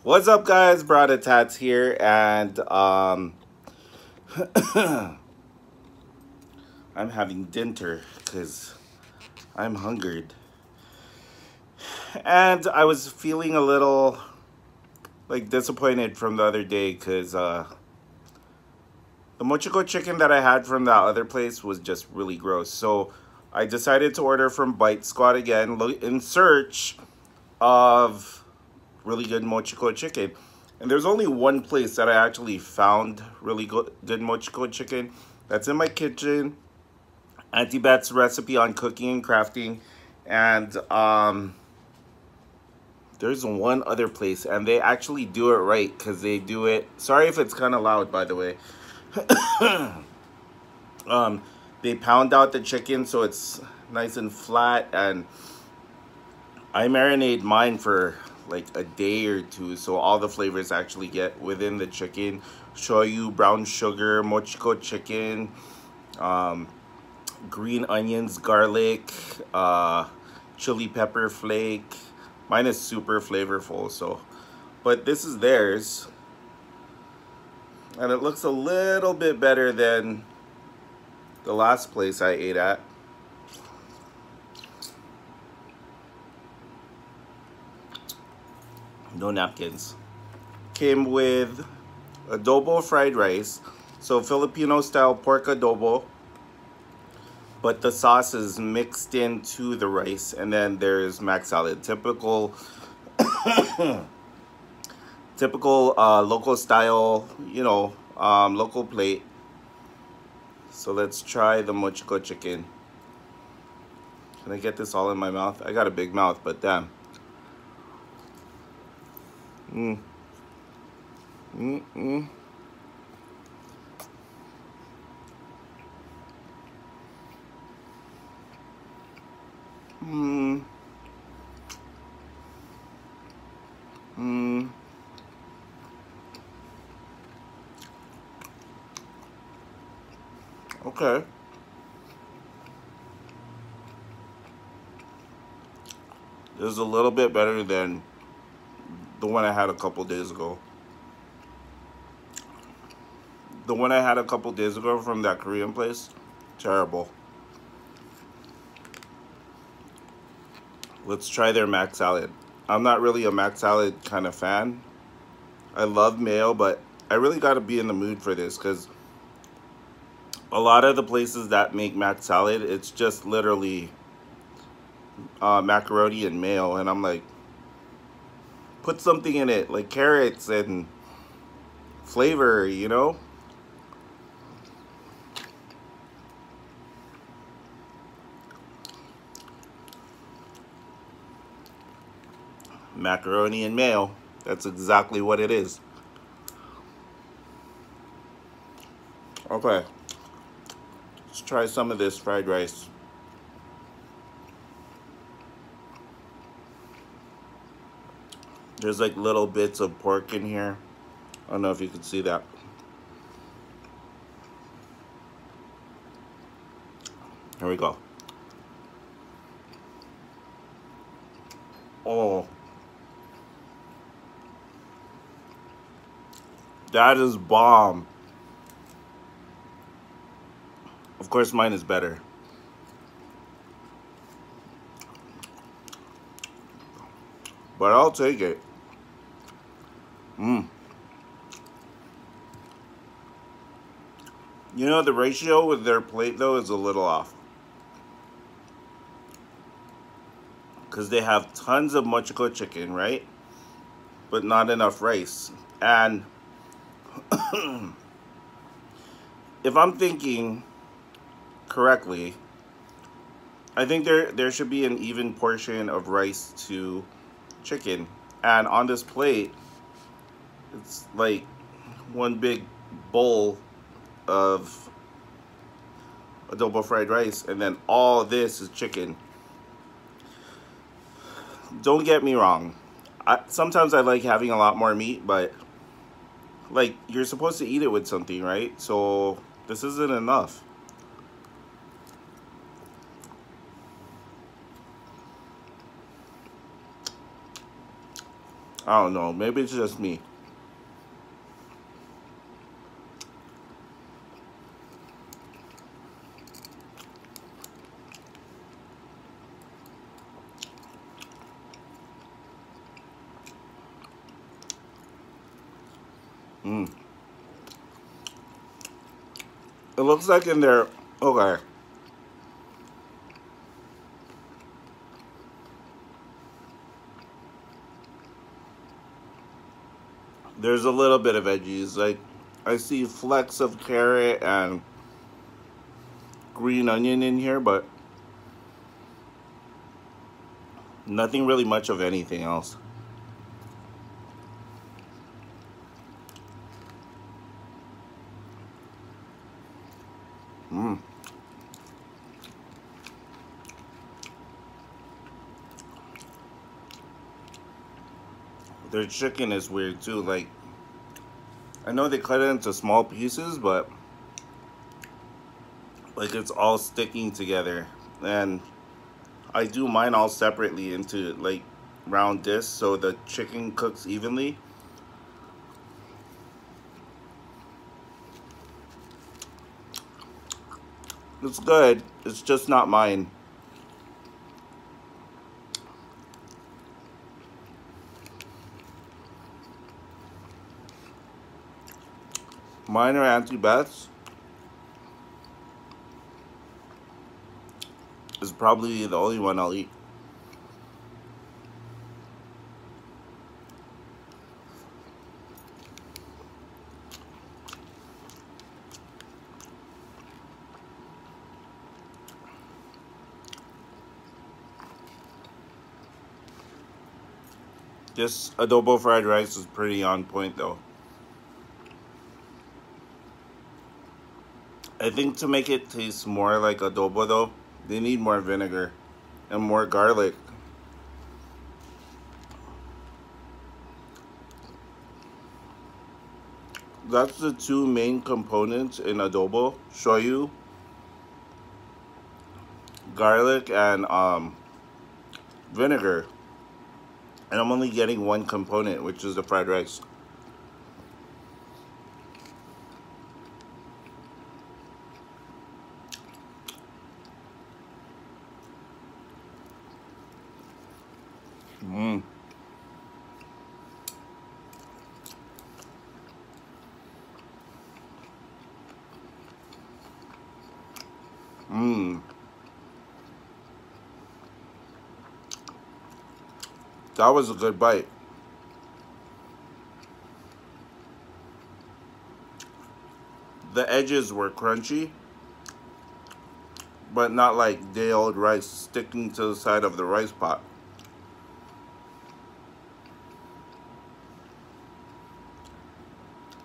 What's up, guys? Brada Tats here, and I'm having dinner because I'm hungered, and I was feeling a little like disappointed from the other day because the Mochiko chicken that I had from that other place was just really gross. So I decided to order from Bite Squad again, in search of really good Mochiko chicken. And there's only one place that I actually found really good Mochiko chicken. That's in my kitchen. Auntie Bet's recipe on cooking and crafting. And there's one other place, and they actually do it right because they do it. Sorry if it's kind of loud, by the way. um, they pound out the chicken so it's nice and flat, and I marinate mine for like a day or two so all the flavors actually get within the chicken. Shoyu, brown sugar, mochiko chicken, um, green onions, garlic, chili pepper flake. Mine is super flavorful, so. But this is theirs. And it looks a little bit better than the last place I ate at. No napkins. Came with adobo fried rice. So Filipino style pork adobo. But the sauce is mixed into the rice. And then there's mac salad. Typical local style, local plate. So let's try the mochiko chicken. Can I get this all in my mouth? I got a big mouth, but damn. Mm. Mm-mm. Mm. Mm. Okay. This is a little bit better than the one I had a couple days ago. The one I had a couple days ago from that Korean place, terrible. Let's try their mac salad. I'm not really a mac salad kind of fan. I love mayo, but I really got to be in the mood for this because a lot of the places that make mac salad, it's just literally macaroni and mayo, and I'm like, put something in it, like carrots and flavor, you know? Macaroni and mayo. That's exactly what it is. Okay, let's try some of this fried rice. There's like little bits of pork in here. I don't know if you can see that. Here we go. Oh, that is bomb. Of course, mine is better. But I'll take it. Mmm. You know, the ratio with their plate, though, is a little off. Because they have tons of mochiko chicken, right? But not enough rice. And if I'm thinking correctly, I think there should be an even portion of rice to chicken. And on this plate, it's like one big bowl of adobo fried rice, and then all this is chicken. Don't get me wrong. Sometimes I like having a lot more meat, but like, you're supposed to eat it with something, right? So this isn't enough. I don't know. Maybe it's just me. Mm. It looks like in there. Okay. There's a little bit of veggies. Like I see flecks of carrot and green onion in here, but nothing really much of anything else. Mm. Their chicken is weird too. Like I know they cut it into small pieces, but like it's all sticking together. And I do mine all separately into like round discs so the chicken cooks evenly. It's good. It's just not mine. Mine are Auntie Beth's. Is probably the only one I'll eat. This adobo fried rice is pretty on point though. I think to make it taste more like adobo though, they need more vinegar and more garlic. That's the two main components in adobo: shoyu, garlic, and vinegar. And I'm only getting one component, which is the fried rice. Mmm. Mmm. That was a good bite. The edges were crunchy, but not like day old rice sticking to the side of the rice pot.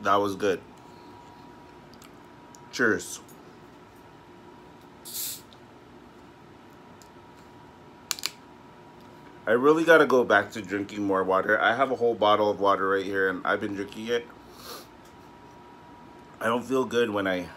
That was good. Cheers. I really gotta go back to drinking more water. I have a whole bottle of water right here and I've been drinking it. I don't feel good when I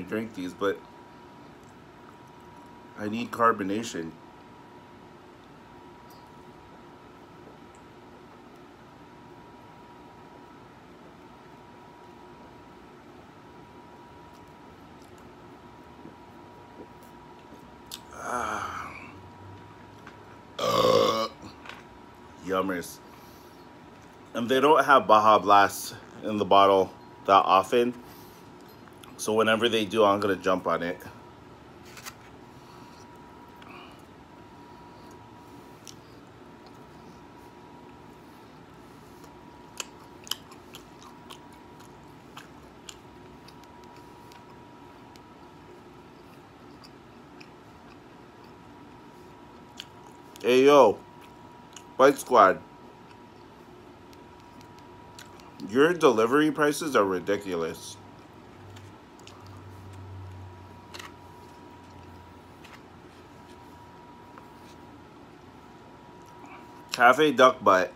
drink these, but I need carbonation. Ah, yummers. And they don't have Baja Blast in the bottle that often. So whenever they do, I'm gonna jump on it. Hey yo, Bite Squad, your delivery prices are ridiculous. Cafe Duck Butt.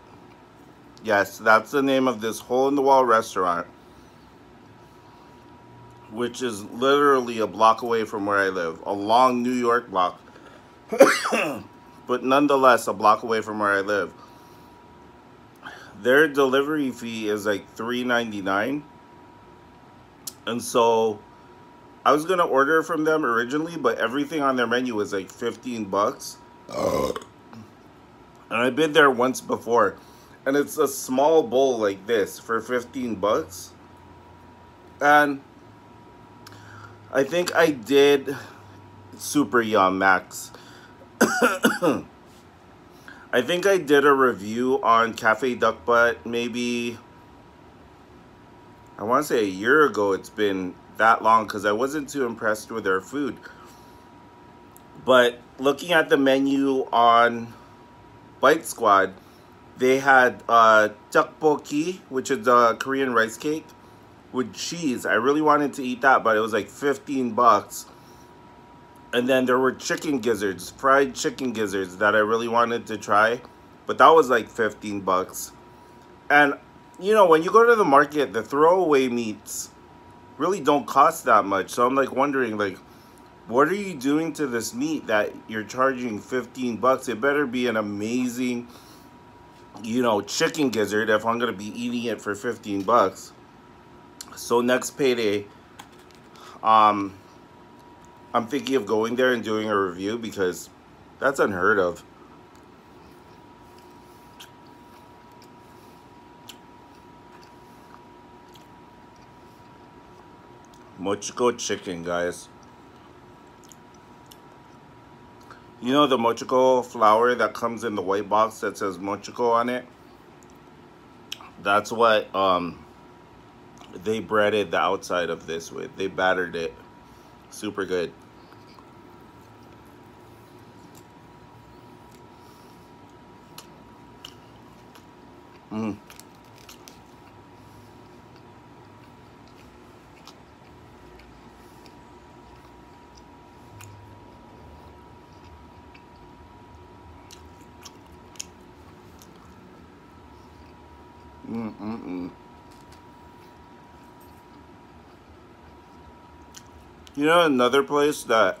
Yes, that's the name of this hole in the wall restaurant, which is literally a block away from where I live. A long New York block, but nonetheless a block away from where I live. their delivery fee is like $3.99. And so I was gonna order from them originally, but everything on their menu was like 15 bucks. And I've been there once before. And it's a small bowl like this for 15 bucks. And I think I did Super Yum Max. I think I did a review on Cafe Duck Butt maybe, I want to say a year ago. It's been that long because I wasn't too impressed with their food. But looking at the menu on Bite Squad, they had tteokbokki, which is a Korean rice cake with cheese. I really wanted to eat that, but it was like 15 bucks. And then there were chicken gizzards, fried chicken gizzards that I really wanted to try. But that was like 15 bucks. And, you know, when you go to the market, the throwaway meats really don't cost that much. So I'm like wondering, like, what are you doing to this meat that you're charging 15 bucks? It better be an amazing, you know, chicken gizzard if I'm going to be eating it for 15 bucks. So next payday, I'm thinking of going there and doing a review because that's unheard of. Mochiko chicken, guys. You know the Mochiko flour that comes in the white box that says Mochiko on it? That's what they breaded the outside of this with. They battered it. Super good. Mm. Mm-mm-mm. You know another place that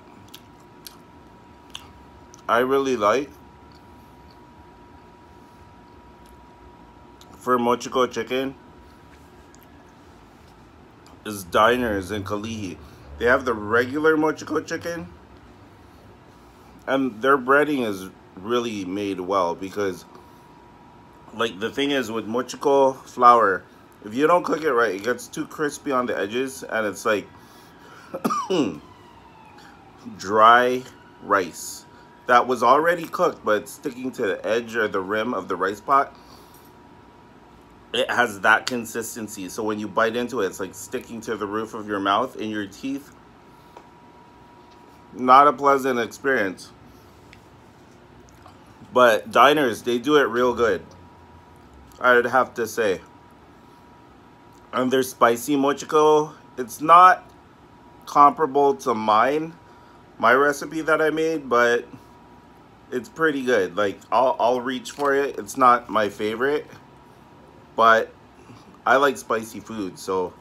I really like for Mochiko chicken is Diners in Kalihi. They have the regular Mochiko chicken, and their breading is really made well because, like, the thing is with Mochiko flour, if you don't cook it right, it gets too crispy on the edges, and it's like dry rice that was already cooked but sticking to the edge or the rim of the rice pot. It has that consistency, so when you bite into it, it's like sticking to the roof of your mouth in your teeth. Not a pleasant experience. But Diners, they do it real good, I would have to say. And their spicy Mochiko, it's not comparable to my recipe that I made, but it's pretty good. Like, I'll reach for it. It's not my favorite, but I like spicy food, so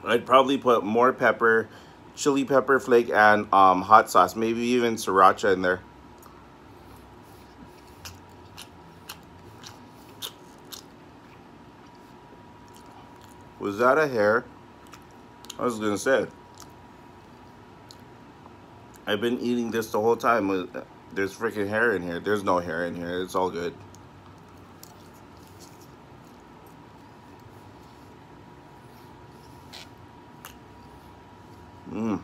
I'd probably put more pepper, chili pepper flake, and hot sauce, maybe even sriracha in there. Was that a hair? I was gonna say, I've been eating this the whole time. There's freaking hair in here. There's no hair in here. It's all good. Mmm.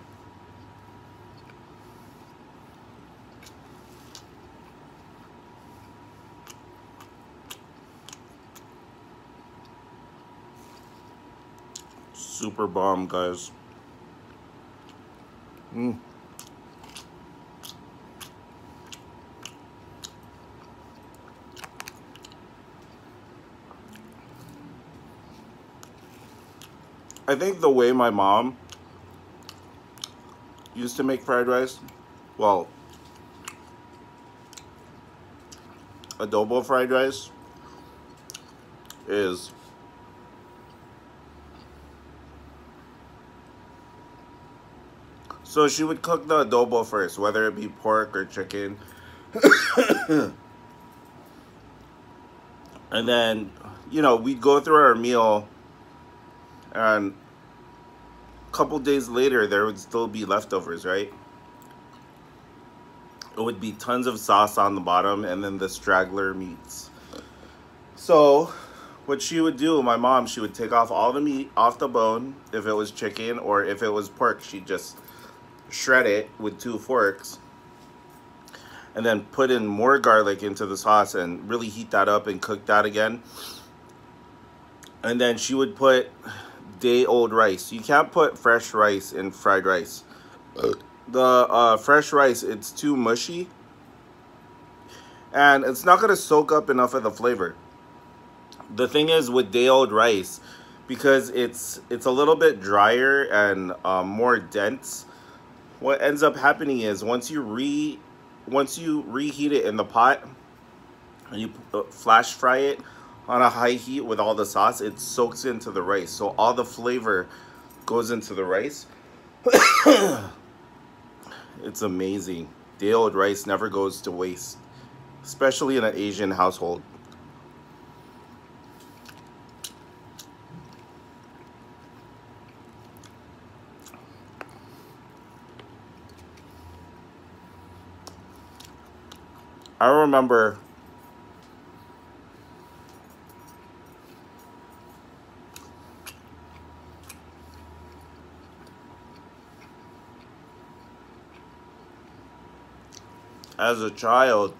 Super bomb, guys. Mmm. I think the way my mom used to make fried rice, well, adobo fried rice, is so she would cook the adobo first, whether it be pork or chicken. And then, we'd go through our meal, and a couple days later, there would still be leftovers, right? It would be tons of sauce on the bottom, and then the straggler meats. So, what she would do, my mom, she would take off all the meat off the bone, if it was chicken, or if it was pork, she'd just shred it with 2 forks, and then put in more garlic into the sauce and really heat that up and cook that again. And then she would put day-old rice. You can't put fresh rice in fried rice. The fresh rice, it's too mushy, and it's not going to soak up enough of the flavor. The thing is with day-old rice, because it's a little bit drier and more dense, what ends up happening is once you reheat it in the pot and you flash fry it on a high heat with all the sauce, it soaks into the rice. So all the flavor goes into the rice. It's amazing. Day-old rice never goes to waste, especially in an Asian household. I remember as a child,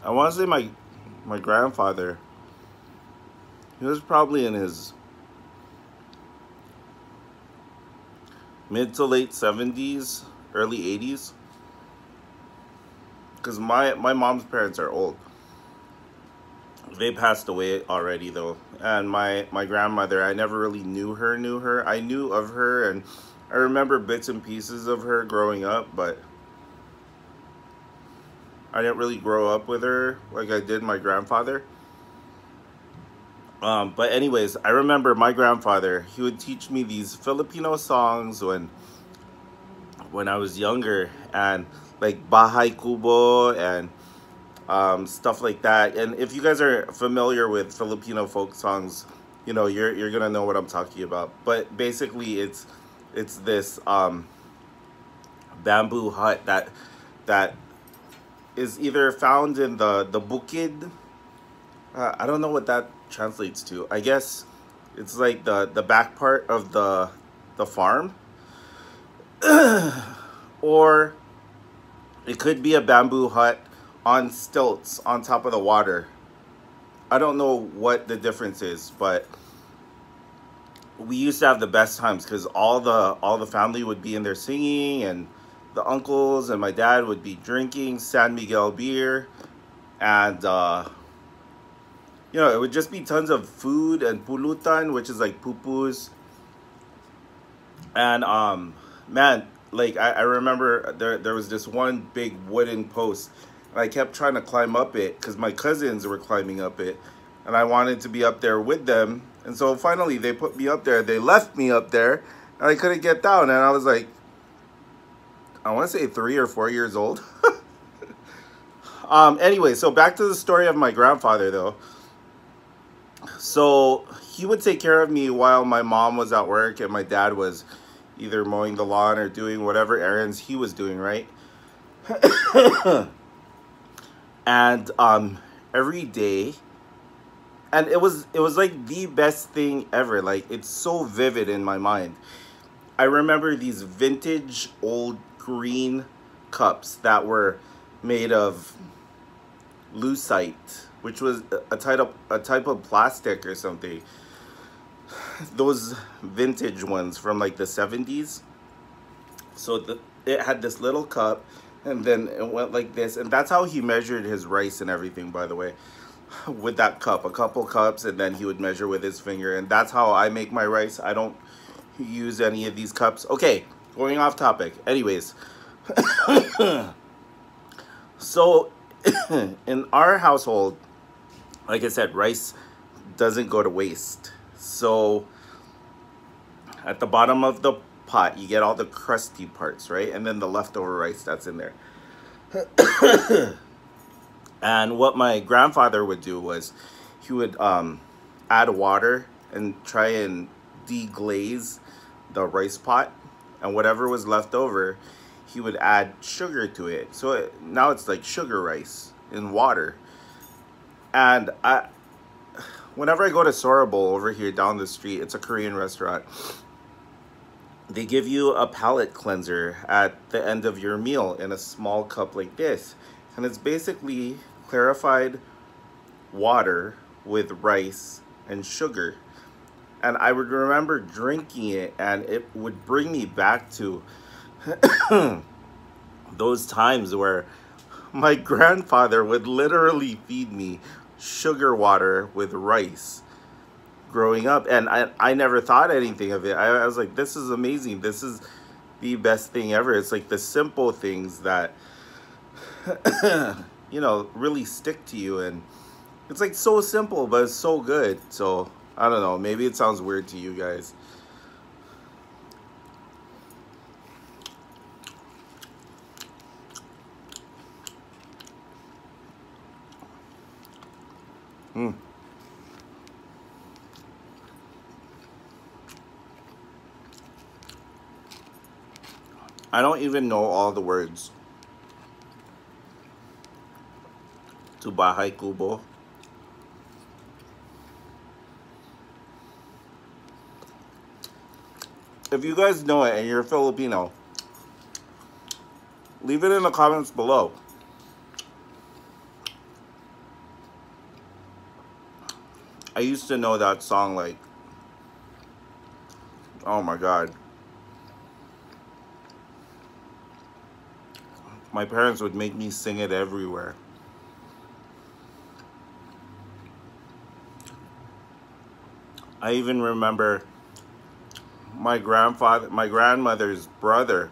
I want to say my grandfather, he was probably in his mid to late 70s, early 80s. Because my mom's parents are old. They passed away already though. And my grandmother, I never really knew her. I knew of her, and I remember bits and pieces of her growing up, but I didn't really grow up with her like I did my grandfather. But anyways, I remember my grandfather, he would teach me these Filipino songs when I was younger, and like Bahay Kubo and stuff like that. And if you guys are familiar with Filipino folk songs, you're gonna know what I'm talking about. But basically, it's this bamboo hut that is either found in the bukid. I don't know what that translates to. I guess it's like the back part of the farm, or it could be a bamboo hut on stilts on top of the water. I don't know what the difference is, but we used to have the best times because all the family would be in there singing, and the uncles and my dad would be drinking San Miguel beer, and it would just be tons of food and pulutan, which is like pupus. And man, like I remember there was this one big wooden post, and I kept trying to climb up it because my cousins were climbing up it, and I wanted to be up there with them. And so finally they put me up there. They left me up there, and I couldn't get down. And I was like, I want to say 3 or 4 years old. Anyway, so back to the story of my grandfather though. So he would take care of me while my mom was at work and my dad was either mowing the lawn or doing whatever errands he was doing, right? And every day, and it was like the best thing ever. Like, it's so vivid in my mind. I remember these vintage old green cups that were made of lucite, which was a type of plastic or something. Those vintage ones from like the 70s. So it had this little cup, and then it went like this, and that's how he measured his rice and everything, by the way, with that cup. A couple cups, and then he would measure with his finger, and that's how I make my rice. I don't use any of these cups. Okay, going off topic. Anyways, so in our household, like I said, rice doesn't go to waste. So at the bottom of the pot, you get all the crusty parts, right? And then the leftover rice that's in there. And what my grandfather would do was he would add water and try and deglaze the rice pot, and whatever was left over, he would add sugar to it. So now it's like sugar rice in water. And whenever I go to Sorabo over here down the street, it's a Korean restaurant. They give you a palate cleanser at the end of your meal in a small cup like this. And it's basically clarified water with rice and sugar. And I would remember drinking it, and it would bring me back to those times where my grandfather would literally feed me sugar water with rice growing up. And I never thought anything of it. I was like, this is amazing. This is the best thing ever. It's like the simple things that, you know, really stick to you. And it's like so simple, but it's so good. So I don't know. Maybe it sounds weird to you guys. I don't even know all the words to Bahay Kubo. If you guys know it and you're Filipino, leave it in the comments below. I used to know that song like, oh my God. My parents would make me sing it everywhere. I even remember my grandmother's brother,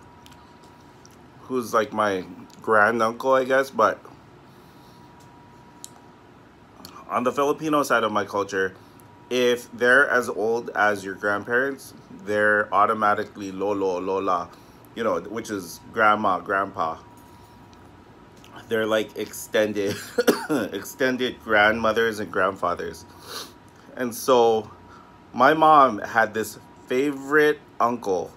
who's like my granduncle, I guess, but on the Filipino side of my culture, if they're as old as your grandparents, they're automatically lolo, lola, you know, which is grandma, grandpa. They're like extended extended grandmothers and grandfathers. And so my mom had this favorite uncle,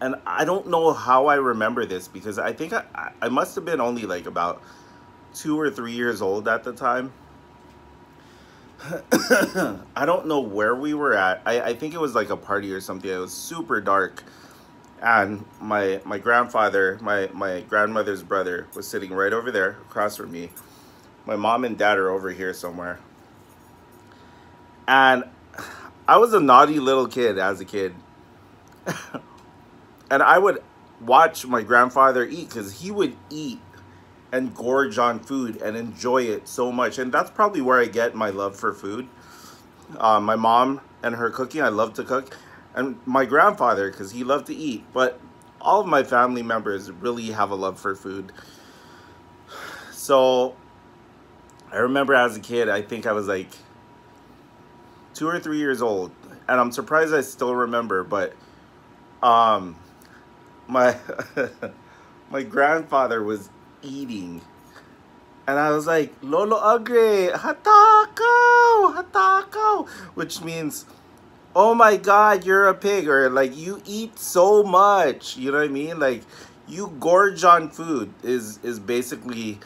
and I don't know how I remember this, because I think I must have been only like about 2 or 3 years old at the time. I don't know where we were at. I think it was like a party or something. It was super dark. And my grandfather, my grandmother's brother, was sitting right over there across from me. My mom and dad are over here somewhere. And I was a naughty little kid as a kid. And I would watch my grandfather eat, because he would eat and gorge on food and enjoy it so much. And that's probably where I get my love for food. My mom and her cooking, I love to cook. And my grandfather, because he loved to eat. But all of my family members really have a love for food. So I remember as a kid, I think I was like 2 or 3 years old. And I'm surprised I still remember. But my my grandfather was eating. And I was like, Lolo Agre, hatako, hatako. Which means, oh my God, you're a pig. Or like, you eat so much. You know what I mean? Like, you gorge on food is basically,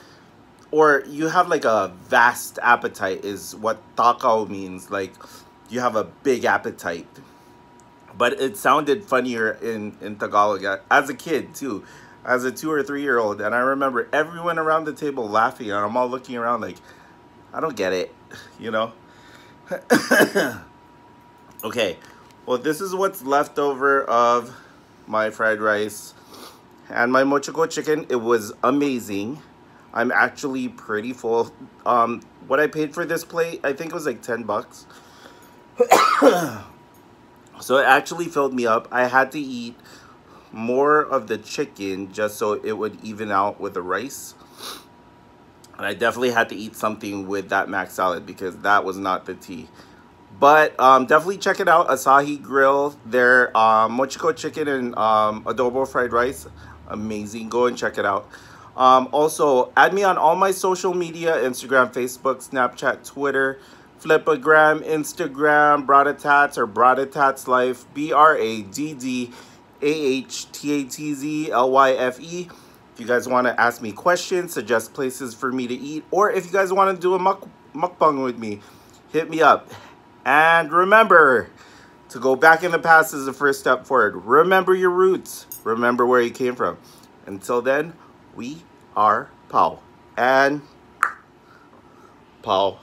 or you have like a vast appetite is what takao means. Like, you have a big appetite. But it sounded funnier in Tagalog as a kid too, as a 2 or 3 year old. And I remember everyone around the table laughing, and I'm all looking around like, I don't get it, you know? Okay, well, this is what's left over of my fried rice and my Mochiko chicken. It was amazing. I'm actually pretty full. What I paid for this plate, I think it was like 10 bucks. So it actually filled me up. I had to eat more of the chicken just so it would even out with the rice. And I definitely had to eat something with that mac salad, because that was not the tea. But definitely check it out. Asahi Grill. Their Mochiko chicken and adobo fried rice. Amazing. Go and check it out. Also, add me on all my social media. Instagram, Facebook, Snapchat, Twitter, Flipagram, Instagram, Bradatats or Bradatats Life. BRADDAHTATZLYFE. If you guys want to ask me questions, suggest places for me to eat, or if you guys want to do a mukbang with me, hit me up. And remember, to go back in the past is the first step forward. Remember your roots. Remember where you came from. Until then, we are Pao. And Pao.